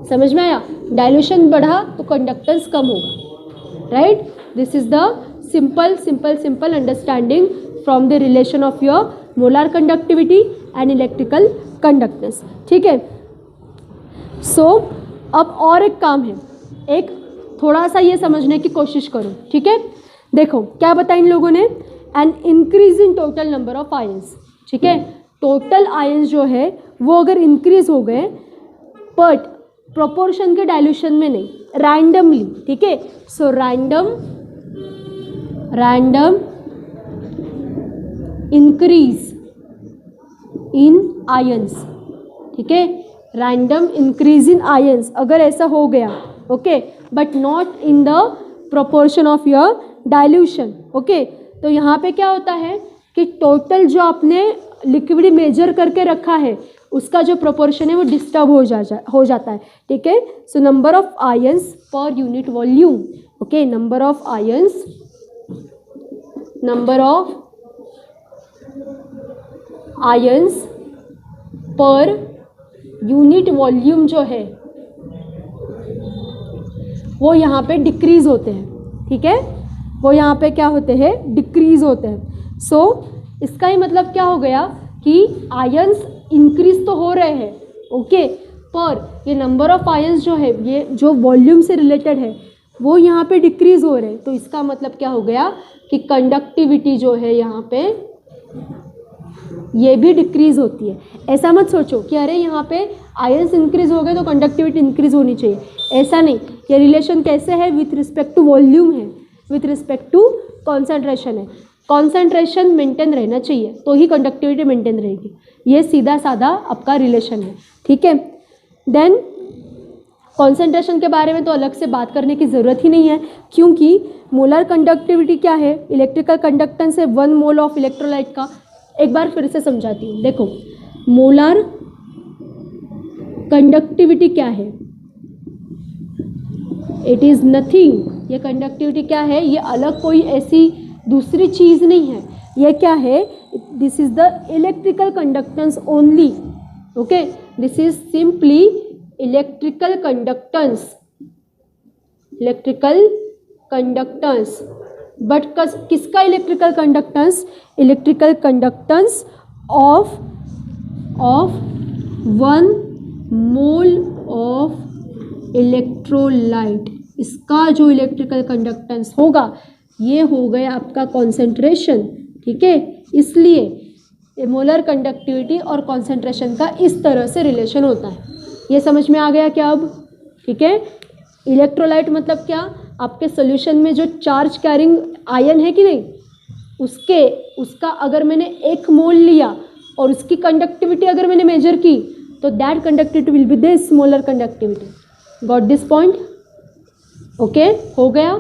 समझ में आया. डाइल्यूशन बढ़ा तो कंडक्टेंस कम होगा, right. This is the simple understanding from the relation of your molar conductivity and electrical conductance. ठीक है, सो अब और एक काम है, एक थोड़ा सा ये समझने की कोशिश करो. ठीक है, देखो क्या बताया इन लोगों ने, an increase in total number of ions. ठीक है, टोटल आयंस जो है वो अगर इंक्रीज हो गए बट प्रोपोर्शन के डाइल्यूशन में नहीं, रैंडमली. ठीक है, so random increase in ions. ठीक है, रैंडम इंक्रीज इन आयंस अगर ऐसा हो गया, okay, but not in the proportion of your dilution. Okay, तो यहाँ पे क्या होता है कि टोटल जो आपने लिक्विड मेजर करके रखा है उसका जो प्रोपोर्शन है वो डिस्टर्ब हो जाता है. ठीक है, so number of ions per unit volume. Okay, number of ions per unit volume जो है वो यहाँ पे डिक्रीज होते हैं. ठीक है, वो यहाँ पे क्या होते हैं, डिक्रीज होते हैं. सो इसका ही मतलब क्या हो गया कि आयंस इंक्रीज तो हो रहे हैं, ओके, पर ये नंबर ऑफ आयंस जो है, ये जो वॉल्यूम से रिलेटेड है वो यहाँ पे डिक्रीज हो रहे हैं. तो इसका मतलब क्या हो गया कि कंडक्टिविटी जो है यहाँ पे ये भी डिक्रीज होती है. ऐसा मत सोचो कि अरे यहाँ पे आयंस इंक्रीज हो गए तो कंडक्टिविटी इंक्रीज होनी चाहिए, ऐसा नहीं. ये रिलेशन कैसे है, विथ रिस्पेक्ट टू वॉल्यूम है, विथ रिस्पेक्ट टू कॉन्सेंट्रेशन है. कॉन्सेंट्रेशन मेंटेन रहना चाहिए तो ही कंडक्टिविटी मेंटेन रहेगी. ये सीधा साधा आपका रिलेशन है. ठीक है, देन कॉन्सेंट्रेशन के बारे में तो अलग से बात करने की ज़रूरत ही नहीं है, क्योंकि मोलर कंडक्टिविटी क्या है, इलेक्ट्रिकल कंडक्टेंस है 1 मोल ऑफ इलेक्ट्रोलाइट का. एक बार फिर से समझाती हूँ. देखो, मोलर कंडक्टिविटी क्या है, इट इज़ नथिंग. ये कंडक्टिविटी क्या है, ये अलग कोई ऐसी दूसरी चीज़ नहीं है. ये क्या है, this is the electrical conductance only. Okay, this is simply electrical conductance. But किसका electrical conductance, electrical conductance of 1 mole of electrolyte. इसका जो इलेक्ट्रिकल कंडक्टेंस होगा ये हो गया आपका कॉन्सेंट्रेशन. ठीक है, इसलिए मोलर कंडक्टिविटी और कॉन्सेंट्रेशन का इस तरह से रिलेशन होता है. ये समझ में आ गया क्या अब. ठीक है, इलेक्ट्रोलाइट मतलब क्या, आपके सोल्यूशन में जो चार्ज कैरिंग आयन है कि नहीं, उसका अगर मैंने 1 मोल लिया और उसकी कंडक्टिविटी अगर मैंने मेजर की तो that conductivity will be this molar conductivity. Got this point. Okay, हो गया,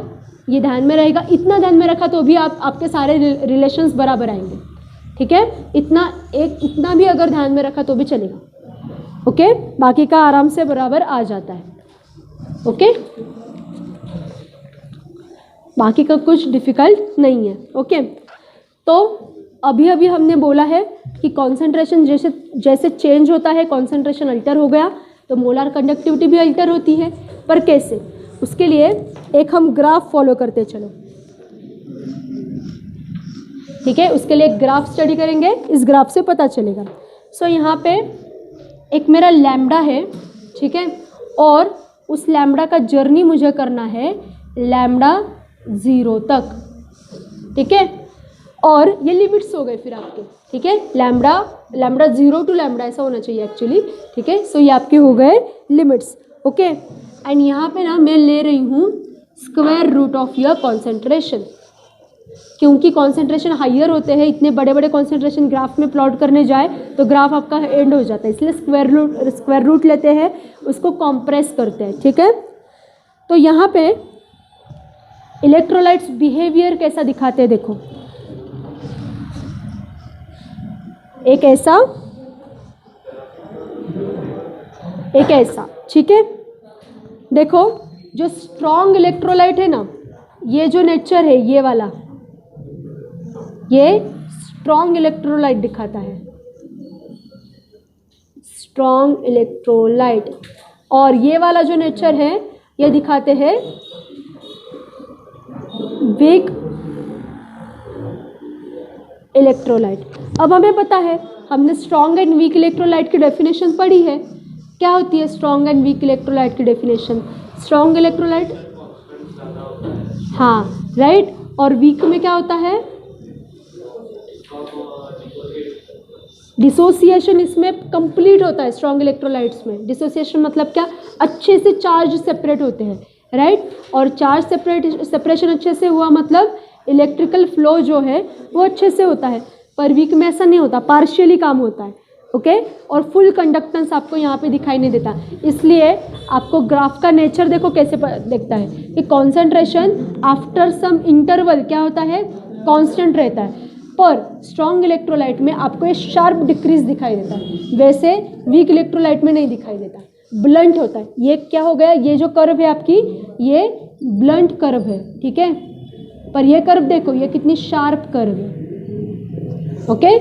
ये ध्यान में रहेगा. इतना ध्यान में रखा तो भी आपके सारे रिलेशंस बराबर आएंगे. ठीक है, इतना भी अगर ध्यान में रखा तो भी चलेगा. ओके, बाकी का आराम से बराबर आ जाता है. ओके, बाकी का कुछ डिफ़िकल्ट नहीं है. ओके, तो अभी हमने बोला है कि कॉन्सेंट्रेशन जैसे जैसे चेंज होता है, कॉन्सेंट्रेशन अल्टर हो गया तो मोलार कंडक्टिविटी भी अल्टर होती है। पर कैसे? उसके लिए एक हम ग्राफ फॉलो करते चलो, ठीक है। उसके लिए ग्राफ स्टडी करेंगे, इस ग्राफ से पता चलेगा। सो यहाँ पे एक मेरा लैम्डा है, ठीक है, और उस लैम्डा का जर्नी मुझे करना है लैम्डा 0 तक, ठीक है। और ये लिमिट्स हो गए फिर आपके, ठीक है। लैम्डा 0 टू लैम्डा ऐसा होना चाहिए एक्चुअली, ठीक है। सो ये आपके हो गए लिमिट्स, ओके। एंड यहाँ पे ना मैं ले रही हूँ square root of your concentration, क्योंकि कॉन्सेंट्रेशन हाइयर होते हैं, इतने बड़े बड़े कॉन्सेंट्रेशन ग्राफ में प्लॉट करने जाए तो ग्राफ आपका एंड हो जाता है, इसलिए स्क्वायर रूट लेते हैं, उसको कॉम्प्रेस करते हैं, ठीक है। तो यहाँ पे इलेक्ट्रोलाइट्स बिहेवियर कैसा दिखाते हैं देखो, एक ऐसा एक ऐसा, ठीक है। देखो जो स्ट्रॉन्ग इलेक्ट्रोलाइट है ना, ये जो नेचर है ये वाला, ये स्ट्रॉन्ग इलेक्ट्रोलाइट दिखाता है, स्ट्रॉन्ग इलेक्ट्रोलाइट। और ये वाला जो नेचर है ये दिखाते हैं वीक इलेक्ट्रोलाइट। अब हमें पता है, हमने स्ट्रॉन्ग एंड वीक इलेक्ट्रोलाइट की डेफिनेशन पढ़ी है। क्या होती है स्ट्रॉन्ग एंड वीक इलेक्ट्रोलाइट की डेफिनेशन? स्ट्रॉन्ग इलेक्ट्रोलाइट, हाँ राइट, और वीक में क्या होता है? डिसोसिएशन इसमें कंप्लीट होता है। स्ट्रॉन्ग इलेक्ट्रोलाइट्स में डिसोसिएशन मतलब क्या? अच्छे से चार्ज सेपरेट होते हैं, राइट। और चार्ज सेपरेशन अच्छे से हुआ मतलब इलेक्ट्रिकल फ्लो जो है वो अच्छे से होता है। पर वीक में ऐसा नहीं होता, पार्शियली काम होता है, ओके। और फुल कंडक्टेंस आपको यहाँ पे दिखाई नहीं देता, इसलिए आपको ग्राफ का नेचर देखो कैसे दिखता है कि कॉन्सेंट्रेशन आफ्टर सम इंटरवल क्या होता है? कांस्टेंट रहता है। पर स्ट्रॉन्ग इलेक्ट्रोलाइट में आपको ये शार्प डिक्रीज दिखाई देता है, वैसे वीक इलेक्ट्रोलाइट में नहीं दिखाई देता, ब्लंट होता है। ये क्या हो गया? ये जो कर्व है आपकी, ये ब्लंट कर्व है, ठीक है। पर ये कर्व देखो, ये कितनी शार्प कर्व है, ओके।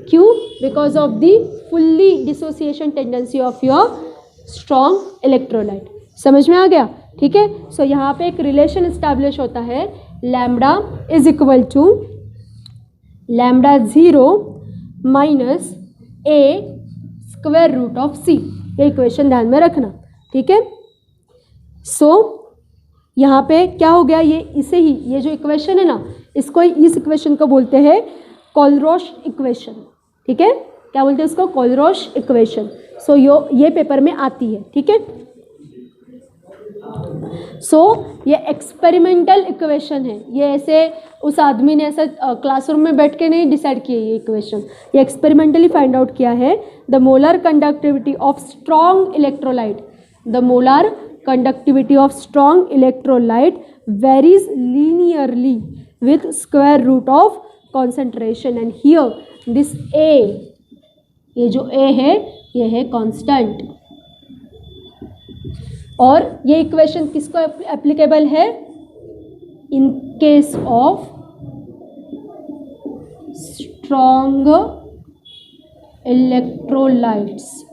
क्यों? Because of the fully dissociation tendency of your strong electrolyte. समझ में आ गया? ठीक है। सो यहाँ पे एक रिलेशन इस्टेब्लिश होता है, lambda is equal to lambda 0 minus A square root of C. ये इक्वेशन ध्यान में रखना, ठीक है। सो यहाँ पे क्या हो गया? ये इसे ही, ये जो इक्वेशन है ना, इसको इस इक्वेशन को बोलते हैं कोलरोश इक्वेशन, ठीक है। क्या बोलते हैं इसको? कोलरोश इक्वेशन। सो ये पेपर में आती है, ठीक है। सो ये एक्सपेरिमेंटल इक्वेशन है, ये ऐसे उस आदमी ने ऐसे क्लासरूम में बैठ के नहीं डिसाइड किया ये इक्वेशन, ये एक्सपेरिमेंटली फाइंड आउट किया है। The molar conductivity of strong electrolyte, the molar conductivity of strong electrolyte varies linearly with square root of concentration, and here this A, ये जो A है ये है constant। और ये इक्वेशन किसको एप्लीकेबल है? In case of strong electrolytes,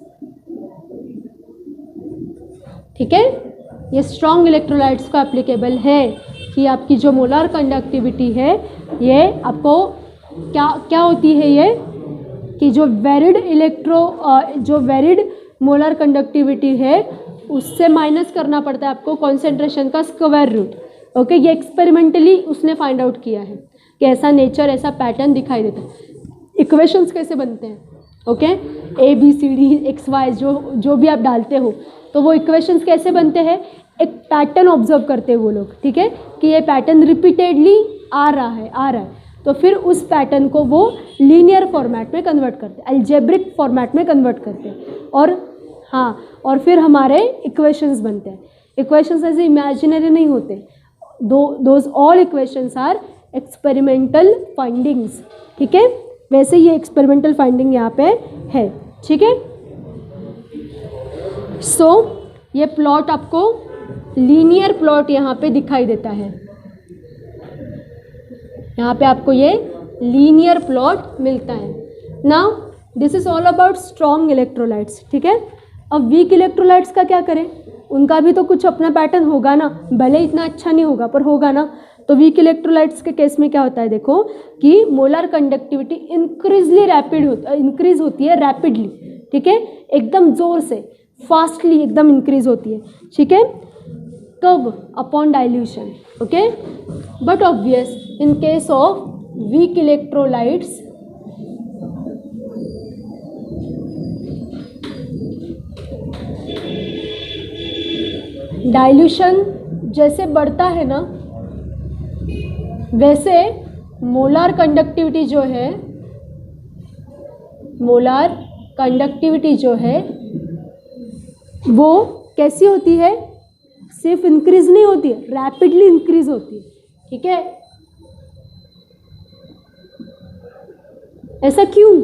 ठीक है। ये स्ट्रॉन्ग इलेक्ट्रोलाइट्स का एप्लीकेबल है कि आपकी जो मोलर कंडक्टिविटी है ये आपको क्या होती है, ये कि जो वेरिड मोलर कंडक्टिविटी है उससे माइनस करना पड़ता है आपको कॉन्सेंट्रेशन का स्क्वायर रूट, ओके। ये एक्सपेरिमेंटली उसने फाइंड आउट किया है कि ऐसा नेचर, ऐसा पैटर्न दिखाई देता है। इक्वेशंस कैसे बनते हैं, ओके, ABCD XY जो भी आप डालते हो, तो वो इक्वेशंस कैसे बनते हैं? एक पैटर्न ऑब्जर्व करते हैं वो लोग, ठीक है, कि ये पैटर्न रिपीटेडली आ रहा है, तो फिर उस पैटर्न को वो लीनियर फॉर्मेट में कन्वर्ट करते हैं, अलजेब्रिक फॉर्मेट में कन्वर्ट करते हैं, और फिर हमारे इक्वेशंस बनते हैं। इक्वेशंस ऐसे इमेजिनरी नहीं होते, those all equations are experimental findings, ठीक है। वैसे ये एक्सपेरिमेंटल फाइंडिंग यहाँ पे है, ठीक है। सो ये प्लॉट आपको लीनियर प्लॉट यहाँ पे दिखाई देता है, यहाँ पे आपको ये लीनियर प्लॉट मिलता है। Now this is all about strong electrolytes, ठीक है। अब वीक इलेक्ट्रोलाइट्स का क्या करें, उनका भी तो कुछ अपना पैटर्न होगा ना, भले इतना अच्छा नहीं होगा पर होगा ना। तो वीक इलेक्ट्रोलाइट्स के केस में क्या होता है, देखो कि मोलर कंडक्टिविटी इंक्रीज होती है रैपिडली, ठीक है, एकदम जोर से, फास्टली एकदम इंक्रीज होती है, ठीक है। कब, upon dilution, okay. But obvious in case of weak electrolytes dilution जैसे बढ़ता है ना, वैसे मोलार कंडक्टिविटी जो है वो कैसी होती है, सिर्फ इंक्रीज नहीं होती है, रैपिडली इंक्रीज होती है, ठीक है। ऐसा क्यों,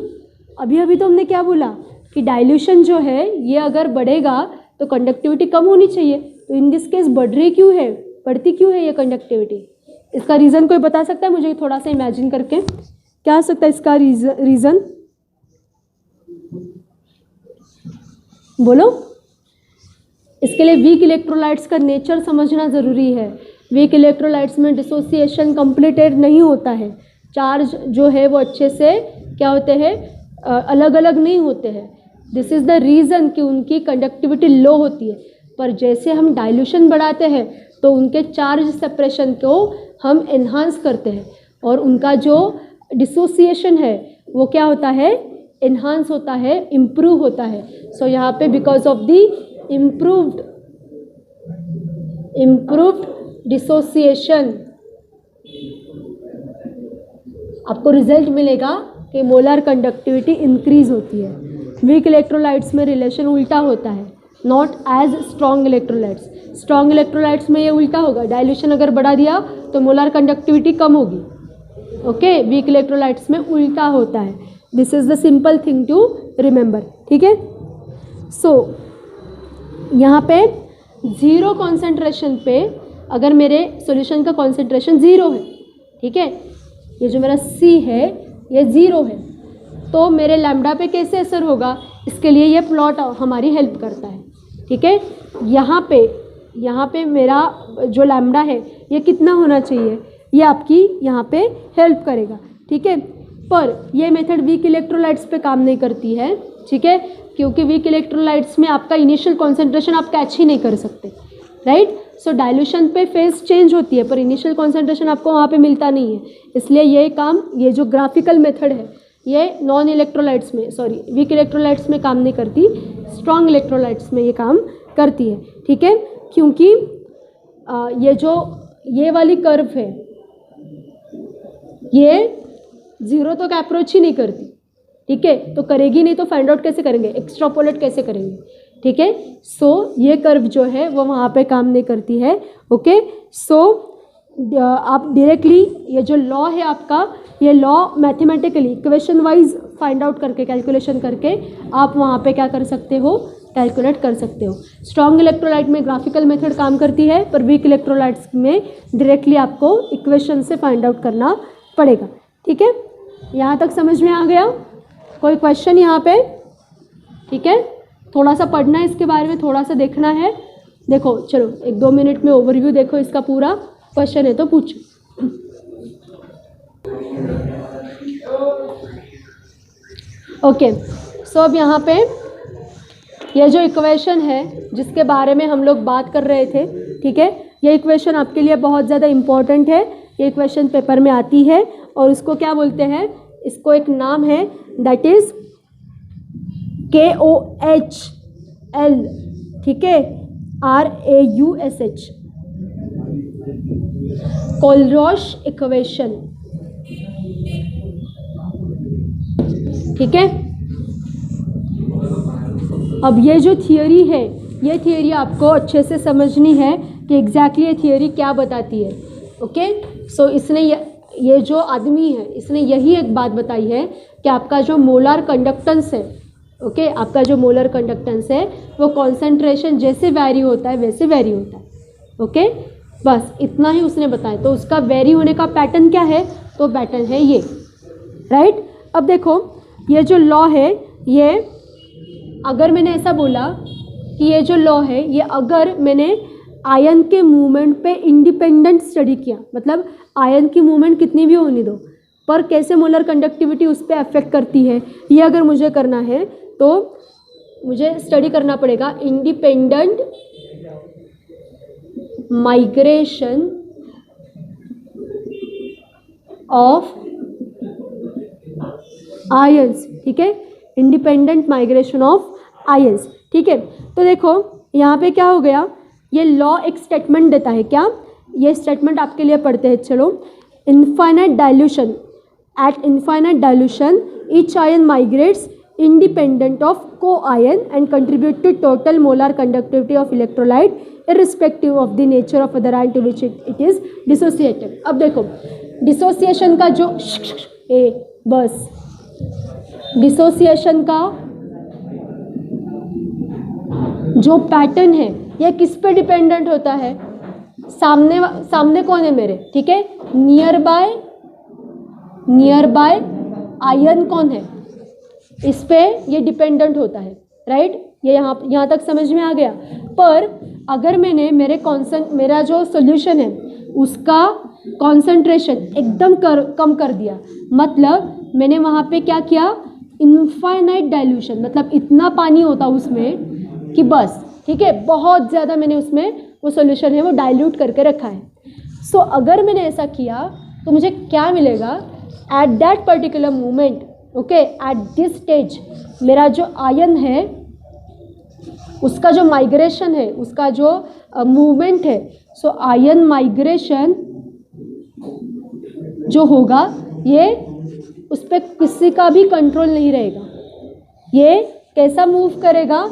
अभी तो हमने क्या बोला कि डाइल्यूशन जो है ये अगर बढ़ेगा तो कंडक्टिविटी कम होनी चाहिए, तो इन दिस केस बढ़ती क्यों है ये कंडक्टिविटी। इसका रीज़न कोई बता सकता है मुझे, थोड़ा सा इमेजिन करके, क्या हो सकता है इसका रीज़न, बोलो। इसके लिए वीक इलेक्ट्रोलाइट्स का नेचर समझना ज़रूरी है। वीक इलेक्ट्रोलाइट्स में डिसोसिएशन कंप्लीटेड नहीं होता है, चार्ज जो है वो अच्छे से क्या होते हैं, अलग अलग नहीं होते हैं। दिस इज़ द रीज़न कि उनकी कंडक्टिविटी लो होती है। पर जैसे हम डाइल्यूशन बढ़ाते हैं तो उनके चार्ज सेपरेशन को हम एनहांस करते हैं और उनका जो डिसोसिएशन है वो क्या होता है, एनहांस होता है, इम्प्रूव होता है। सो यहाँ पे because of the improved dissociation आपको रिजल्ट मिलेगा कि मोलर कंडक्टिविटी इंक्रीज होती है। वीक इलेक्ट्रोलाइट्स में रिलेशन उल्टा होता है, not as strong electrolytes. Strong electrolytes में ये उल्टा होगा, डाइल्यूशन अगर बढ़ा दिया तो मोलर कंडक्टिविटी कम होगी, ओके। वीक इलेक्ट्रोलाइट्स में उल्टा होता है। This is the simple thing to remember, ठीक है। सो यहाँ पे ज़ीरो कॉन्सेंट्रेशन पे अगर मेरे सॉल्यूशन का कॉन्सेंट्रेशन ज़ीरो है, ठीक है, ये जो मेरा C है ये ज़ीरो है, तो मेरे लैम्डा पे कैसे असर होगा, इसके लिए ये प्लॉट हमारी हेल्प करता है, ठीक है। यहाँ पे मेरा जो लैम्डा है ये कितना होना चाहिए, ये आपकी यहाँ पे हेल्प करेगा, ठीक है। पर ये मेथड वीक इलेक्ट्रोलाइट्स पे काम नहीं करती है, ठीक है, क्योंकि वीक इलेक्ट्रोलाइट्स में आपका इनिशियल कॉन्सेंट्रेशन आप कैच ही नहीं कर सकते, राइट। सो डाइल्यूशन पे फेज चेंज होती है पर इनिशियल कॉन्सेंट्रेशन आपको वहाँ पे मिलता नहीं है, इसलिए ये काम, ये जो ग्राफिकल मेथड है ये नॉन इलेक्ट्रोलाइट्स में, सॉरी वीक इलेक्ट्रोलाइट्स में काम नहीं करती, स्ट्रॉन्ग इलेक्ट्रोलाइट्स में ये काम करती है, ठीक है। क्योंकि ये वाली कर्व है ये ज़ीरो तक अप्रोच ही नहीं करती, ठीक है, तो करेगी नहीं तो फाइंड आउट कैसे करेंगे, एक्स्ट्रापोलेट कैसे करेंगे, ठीक है। सो ये कर्व जो है वो वहाँ पे काम नहीं करती है, ओके। सो आप डायरेक्टली ये जो लॉ है आपका, ये law mathematically equation wise find out करके, कैलकुलेशन करके आप वहाँ पे क्या कर सकते हो, कैलकुलेट कर सकते हो। स्ट्रॉन्ग इलेक्ट्रोलाइट में ग्राफिकल मेथड काम करती है पर वीक इलेक्ट्रोलाइट्स में डायरेक्टली आपको इक्वेशन से फाइंड आउट करना पड़ेगा, ठीक है। यहाँ तक समझ में आ गया, कोई क्वेश्चन यहाँ पे, ठीक है। थोड़ा सा पढ़ना है इसके बारे में, थोड़ा सा देखना है, देखो चलो 1-2 मिनट में ओवरव्यू देखो इसका पूरा, क्वेश्चन है तो पूछो। ओके, सो अब यहाँ पे ये जो इक्वेशन है जिसके बारे में हम लोग बात कर रहे थे, ठीक है, ये इक्वेशन आपके लिए बहुत ज़्यादा इम्पॉर्टेंट है। ये इक्वेशन पेपर में आती है और इसको क्या बोलते हैं, इसको एक नाम है दैट इज KOHL, ठीक है, RAUSH, कोलरॉश इक्वेशन, ठीक है। अब ये जो थियोरी है, ये थियोरी आपको अच्छे से समझनी है कि एग्जैक्टली ये थियोरी क्या बताती है, ओके। सो इसने ये जो आदमी है इसने यही एक बात बताई है कि आपका जो मोलर कंडक्टेंस है, ओके, आपका जो मोलर कंडक्टेंस है वो कॉन्सेंट्रेशन जैसे वैरी होता है वैसे वैरी होता है, ओके, बस इतना ही उसने बताया। तो उसका वैरी होने का पैटर्न क्या है, तो पैटर्न है ये, राइट। अब देखो ये जो लॉ है, ये अगर मैंने ऐसा बोला कि ये जो लॉ है, ये अगर मैंने आयन के मूवमेंट पे इंडिपेंडेंट स्टडी किया, मतलब आयन की मूवमेंट कितनी भी होने दो, पर कैसे मोलर कंडक्टिविटी उस पर अफेक्ट करती है, ये अगर मुझे करना है तो मुझे स्टडी करना पड़ेगा इंडिपेंडेंट माइग्रेशन ऑफ आयंस, ठीक है, इंडिपेंडेंट माइग्रेशन ऑफ आयंस, ठीक है। तो देखो यहाँ पे क्या हो गया, ये लॉ एक स्टेटमेंट देता है, क्या, ये स्टेटमेंट आपके लिए पढ़ते हैं, चलो। Infinite dilution, eight infinite dilution each ion migrates independent of co-ion and contribute to total molar conductivity of electrolyte irrespective of the nature of other ion to which it is dissociated। अब देखो डिसोसिएशन का जो बस डिसोसिएशन का जो पैटर्न है ये किस पे डिपेंडेंट होता है, सामने कौन है मेरे, ठीक है, नियर बाय आयन कौन है, इस पे ये डिपेंडेंट होता है, राइट। ये यहाँ तक समझ में आ गया। पर अगर मैंने मेरा जो सॉल्यूशन है उसका कॉन्सेंट्रेशन एकदम कम कर दिया, मतलब मैंने वहाँ पे क्या किया, इनफाइनाइट डाइल्यूशन, मतलब इतना पानी होता उसमें कि बस, ठीक है, बहुत ज़्यादा मैंने उसमें वो सॉल्यूशन है वो डाइल्यूट करके रखा है। सो अगर मैंने ऐसा किया तो मुझे क्या मिलेगा, at that particular moment, okay, at this stage मेरा जो आयन है उसका जो माइग्रेशन है, उसका जो मूवमेंट है, सो आयन माइग्रेशन जो होगा ये उस पर किसी का भी कंट्रोल नहीं रहेगा। ये कैसा मूव करेगा,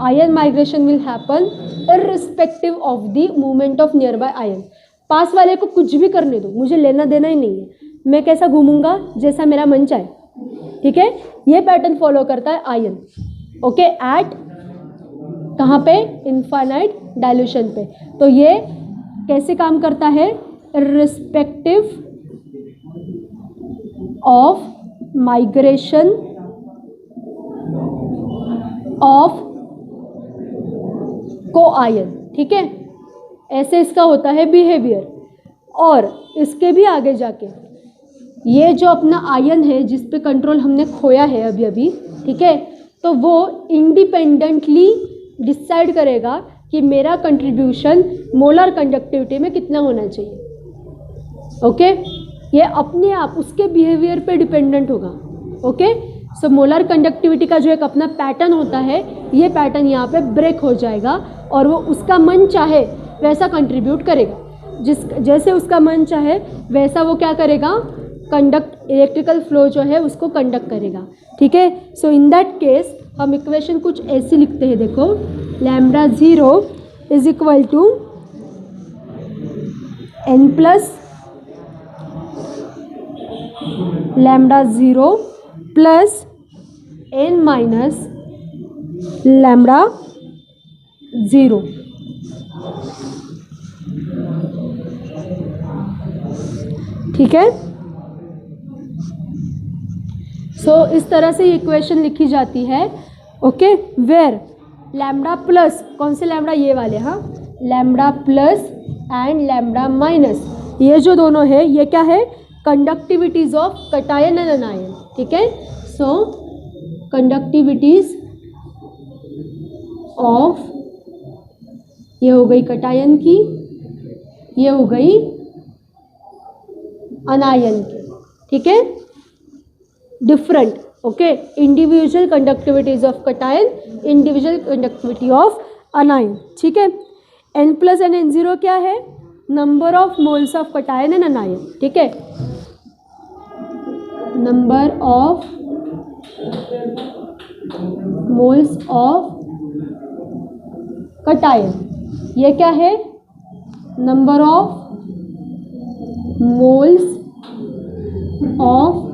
ion migration will happen irrespective of the movement of nearby ion. पास वाले को कुछ भी करने दो, मुझे लेना देना ही नहीं है, मैं कैसा घूमूंगा जैसा मेरा मन चाहे, ठीक है। ये पैटर्न फॉलो करता है आयन, ओके, एट कहाँ पे, इनफाइनाइट डाइल्यूशन पे। तो ये कैसे काम करता है, इररिस्पेक्टिव ऑफ माइग्रेशन ऑफ को आयन, ठीक है, ऐसे इसका होता है बिहेवियर। और इसके भी आगे जाके ये जो अपना आयन है जिस पे कंट्रोल हमने खोया है अभी अभी, ठीक है, तो वो इंडिपेंडेंटली डिसाइड करेगा कि मेरा कंट्रीब्यूशन मोलर कंडक्टिविटी में कितना होना चाहिए, ओके। ये अपने आप उसके बिहेवियर पे डिपेंडेंट होगा, ओके। सो मोलर कंडक्टिविटी का जो एक अपना पैटर्न होता है, ये पैटर्न यहाँ पे ब्रेक हो जाएगा और वो उसका मन चाहे वैसा कंट्रीब्यूट करेगा, जैसे उसका मन चाहे वैसा वो क्या करेगा, इलेक्ट्रिकल फ्लो जो है उसको कंडक्ट करेगा, ठीक है। सो इन दैट केस हम इक्वेशन कुछ ऐसी लिखते हैं, देखो, lambda 0 is equal to n plus lambda 0 plus n minus lambda 0, ठीक है। सो इस तरह से ये इक्वेशन लिखी जाती है, ओके, वेयर लैम्ब्डा प्लस, कौन से लैम्ब्डा, ये वाले, हाँ, lambda plus and lambda minus, ये जो दोनों है ये क्या है, कंडक्टिविटीज ऑफ कटायन एंड अनायन, ठीक है। सो कंडक्टिविटीज ऑफ, ये हो गई कटायन की, ये हो गई अनायन की, ठीक है, different, okay, individual conductivities of cation, individual conductivity of अनायन, ठीक है। n प्लस एन n0 क्या है, number of moles of cation and अनायन, ठीक है, number of moles of cation, ये क्या है, नंबर ऑफ मोल्स ऑफ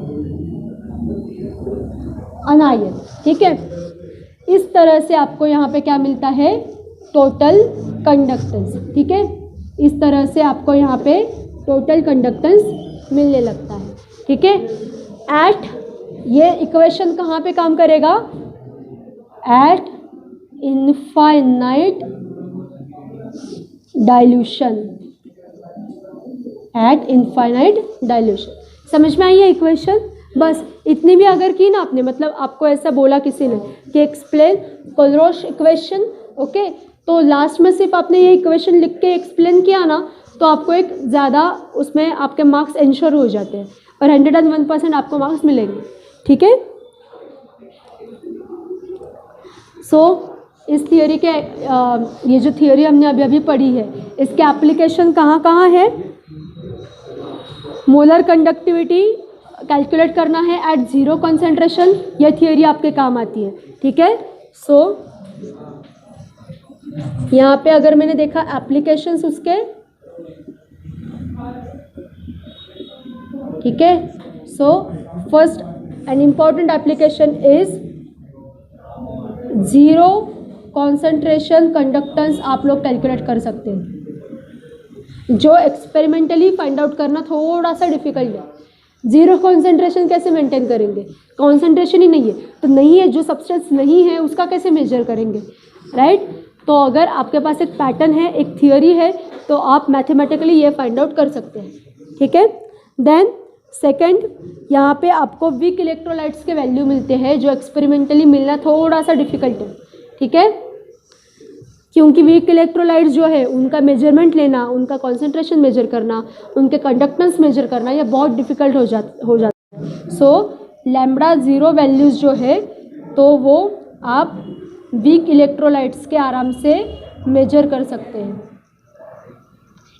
अनायन, ठीक है। इस तरह से आपको यहाँ पे क्या मिलता है, टोटल कंडक्टेंस, ठीक है। इस तरह से आपको यहाँ पे टोटल कंडक्टेंस मिलने लगता है, ठीक है। एट ये इक्वेशन कहाँ पे काम करेगा? Eight infinite dilution, eight infinite dilution. समझ में आई है इक्वेशन? बस इतनी भी अगर की ना आपने, मतलब आपको ऐसा बोला किसी ने कि एक्सप्लेन कोलरोश इक्वेशन, ओके, तो लास्ट में सिर्फ आपने ये इक्वेशन लिख के एक्सप्लेन किया ना, तो आपको एक ज़्यादा उसमें आपके मार्क्स इंश्योर हो जाते हैं और 101% आपको मार्क्स मिलेंगे, ठीक है। सो इस थियोरी के ये जो थियोरी हमने अभी अभी पढ़ी है, इसके एप्लीकेशन कहाँ कहाँ है? मोलर कंडक्टिविटी कैलकुलेट करना है एट ज़ीरो कंसंट्रेशन, यह थियोरी आपके काम आती है, ठीक है। सो यहाँ पे अगर मैंने देखा एप्लीकेशंस उसके, ठीक है। So first an important application is zero concentration conductance आप लोग कैलकुलेट कर सकते हैं, जो एक्सपेरिमेंटली फाइंड आउट करना थोड़ा सा डिफिकल्ट है। ज़ीरो कॉन्सेंट्रेशन कैसे मेंटेन करेंगे? कॉन्सेंट्रेशन ही नहीं है तो नहीं है, जो सब्सटेंस नहीं है उसका कैसे मेजर करेंगे, राइट? तो अगर आपके पास एक पैटर्न है, एक थियोरी है, तो आप मैथमेटिकली ये फाइंड आउट कर सकते हैं, ठीक है। देन सेकंड, यहाँ पे आपको वीक इलेक्ट्रोलाइट्स के वैल्यू मिलते हैं, जो एक्सपेरिमेंटली मिलना थोड़ा सा डिफिकल्ट है, ठीक है, क्योंकि वीक इलेक्ट्रोलाइट्स जो है उनका मेजरमेंट लेना, उनका कॉन्सेंट्रेशन मेजर करना, उनके कंडक्टेंस मेजर करना, ये बहुत डिफिकल्ट हो जाता है। सो लैम्बडा ज़ीरो वैल्यूज़ जो है तो वो आप वीक इलेक्ट्रोलाइट्स के आराम से मेजर कर सकते हैं।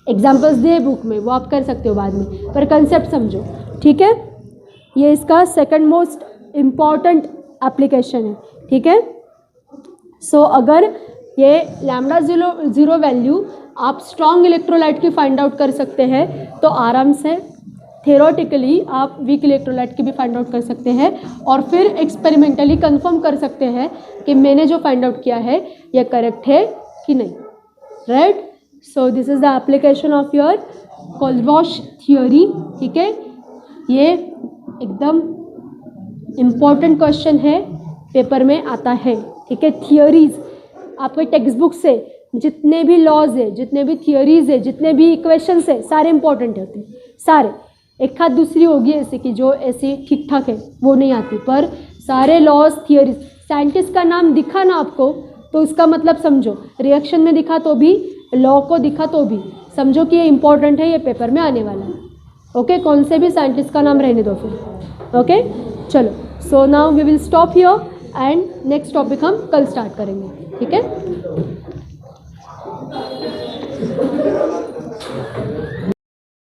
एग्जाम्पल्स दिए बुक में, वो आप कर सकते हो बाद में, पर कंसेप्ट समझो, ठीक है। ये इसका सेकंड मोस्ट इम्पॉर्टेंट एप्लीकेशन है, ठीक है। सो अगर ये लैम्बडा ज़ीरो वैल्यू आप स्ट्रॉन्ग इलेक्ट्रोलाइट की फाइंड आउट कर सकते हैं, तो आराम से थेरोटिकली आप वीक इलेक्ट्रोलाइट की भी फाइंड आउट कर सकते हैं और फिर एक्सपेरिमेंटली कंफर्म कर सकते हैं कि मैंने जो फाइंड आउट किया है ये करेक्ट है कि नहीं, right. So this is the application of your Kohlrausch theory, ठीक है। ये एकदम इम्पॉर्टेंट क्वेश्चन है, पेपर में आता है, ठीक है। थियोरीज आपके टेक्स्ट बुक से जितने भी लॉज है, जितने भी थियोरीज है, जितने भी इक्वेशंस है, सारे इंपॉर्टेंट होते हैं, सारे। एक हाथ दूसरी होगी ऐसे कि जो ऐसी ठीक ठाक है वो नहीं आती, पर सारे लॉज थियोरीज, साइंटिस्ट का नाम दिखा ना आपको तो उसका मतलब समझो, रिएक्शन में दिखा तो भी, लॉ को दिखा तो भी समझो कि ये इंपॉर्टेंट है, ये पेपर में आने वाला है, ओके। कौन से भी साइंटिस्ट का नाम रहने दो फिर, ओके। चलो, so now we will stop here and next topic हम कल स्टार्ट करेंगे, ठीक है।